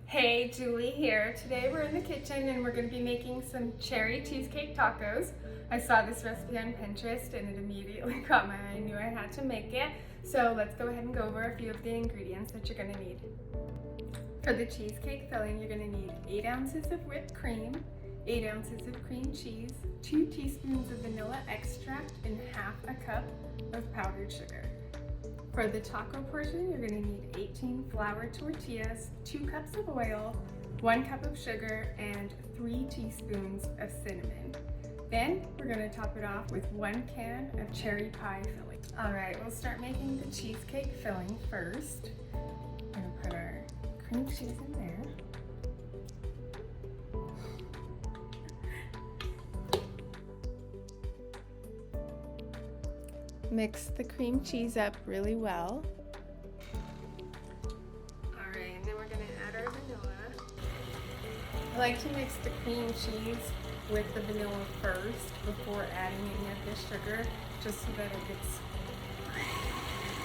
Hey, Julie here. Today we're in the kitchen and we're going to be making some cherry cheesecake tacos. I saw this recipe on Pinterest and it immediately caught my eye. I knew I had to make it. So let's go ahead and go over a few of the ingredients that you're going to need. For the cheesecake filling, you're going to need 8 ounces of whipped cream, 8 ounces of cream cheese, 2 teaspoons of vanilla extract, and half a cup of powdered sugar. For the taco portion, you're going to need 18 flour tortillas, 2 cups of oil, 1 cup of sugar, and 3 teaspoons of cinnamon. Then we're going to top it off with 1 can of cherry pie filling. Alright, we'll start making the cheesecake filling first. We're going to put our cream cheese in there. Mix the cream cheese up really well. Alright, and then we're going to add our vanilla. I like to mix the cream cheese with the vanilla first before adding any of the sugar, just so that it gets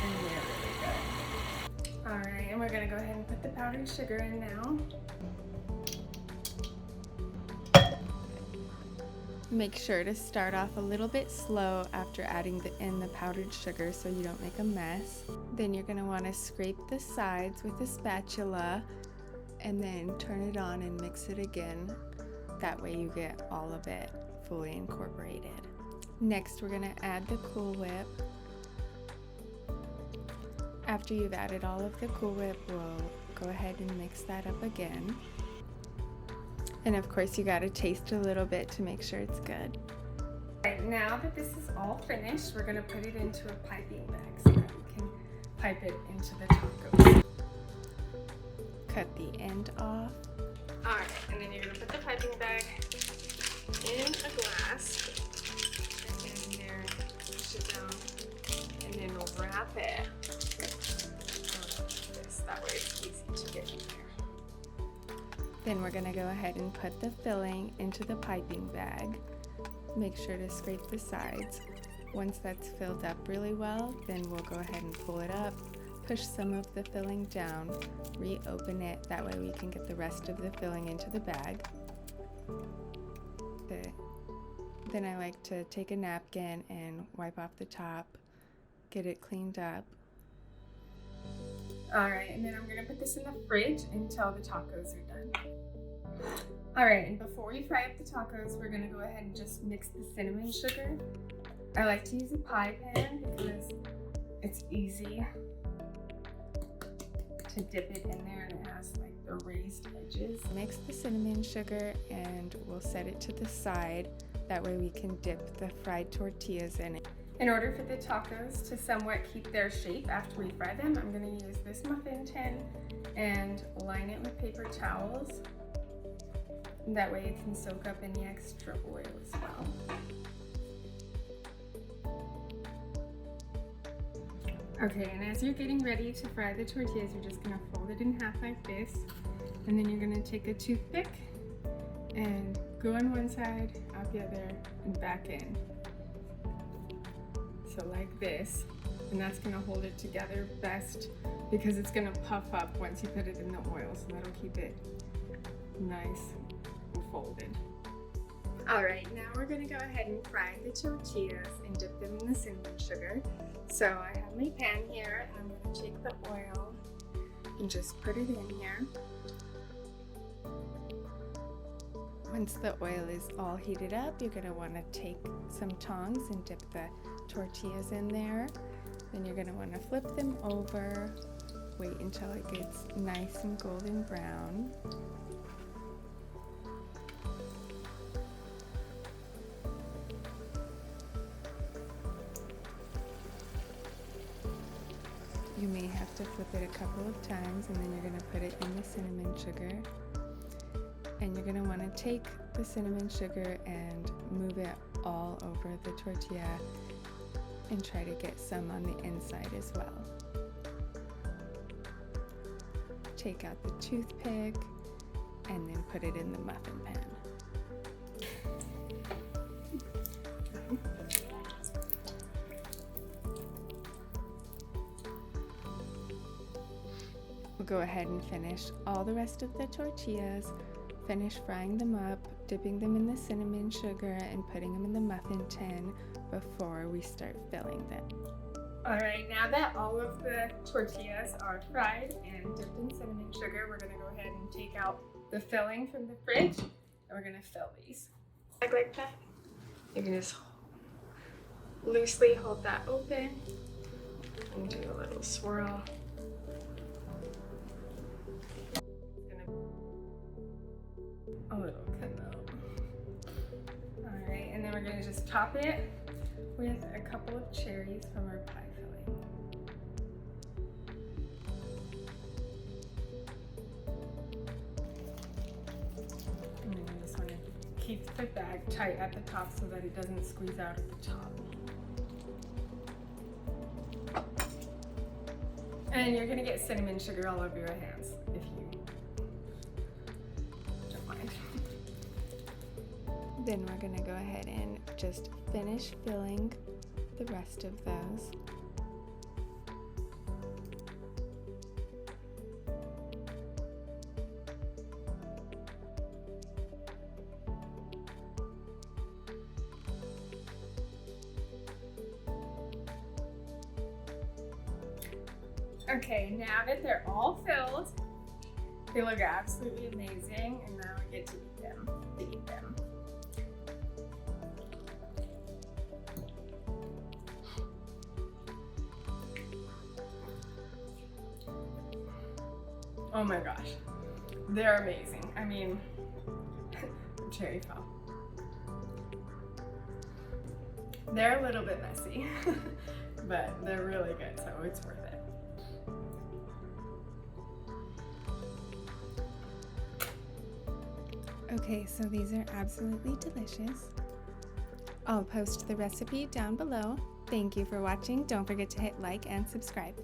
really good. Alright, and we're going to go ahead and put the powdered sugar in now. Make sure to start off a little bit slow after adding in the powdered sugar so you don't make a mess. Then you're going to want to scrape the sides with a spatula and then turn it on and mix it again. That way you get all of it fully incorporated. Next, we're going to add the Cool Whip. After you've added all of the Cool Whip, we'll go ahead and mix that up again. And of course, you gotta taste a little bit to make sure it's good. Right, now that this is all finished, we're gonna put it into a piping bag so that we can pipe it into the tacos. Cut the end off. Alright, and then you're gonna put the piping bag in a glass. And there, push it down, and then we'll wrap it like this. That way it's easy to get in there. Then we're going to go ahead and put the filling into the piping bag. Make sure to scrape the sides. Once that's filled up really well, then we'll go ahead and pull it up, push some of the filling down, reopen it, that way we can get the rest of the filling into the bag. Then I like to take a napkin and wipe off the top, get it cleaned up. Alright, and then I'm going to put this in the fridge until the tacos are done. Alright, and before we fry up the tacos, we're going to go ahead and just mix the cinnamon sugar. I like to use a pie pan because it's easy to dip it in there and it has like the raised edges. Mix the cinnamon sugar and we'll set it to the side. That way we can dip the fried tortillas in it. In order for the tacos to somewhat keep their shape after we fry them, I'm going to use this muffin tin and line it with paper towels. And that way it can soak up any extra oil as well. Okay, and as you're getting ready to fry the tortillas, you're just going to fold it in half like this. And then you're going to take a toothpick and go on one side, out the other, and back in. So like this, and that's going to hold it together best because it's going to puff up once you put it in the oil, so that'll keep it nice and folded. Alright, now we're going to go ahead and fry the tortillas and dip them in the cinnamon sugar. So I have my pan here and I'm going to take the oil and just put it in here. Once the oil is all heated up, you're going to want to take some tongs and dip the tortillas in there. Then you're going to want to flip them over, wait until it gets nice and golden brown. You may have to flip it a couple of times and then you're going to put it in the cinnamon sugar. And you're going to want to take the cinnamon sugar and move it all over the tortilla and try to get some on the inside as well. Take out the toothpick and then put it in the muffin pan. We'll go ahead and finish all the rest of the tortillas, finish frying them up, dipping them in the cinnamon sugar, and putting them in the muffin tin before we start filling them. Alright, now that all of the tortillas are fried and dipped in cinnamon sugar, we're going to go ahead and take out the filling from the fridge, and we're going to fill these. Like that. You can just loosely hold that open and do a little swirl. A little canoe. Alright, and then we're going to just top it with a couple of cherries from our pie filling. And then you just want to keep the bag tight at the top so that it doesn't squeeze out at the top. And you're going to get cinnamon sugar all over your hands if you don't mind. Then we're going to go ahead and just finish filling the rest of those. Okay, now that they're all filled, they look absolutely amazing, and now we get to eat them. Oh my gosh, they're amazing. I mean, cherry fell. They're a little bit messy, but they're really good, so it's worth it. Okay, so these are absolutely delicious. I'll post the recipe down below. Thank you for watching. Don't forget to hit like and subscribe.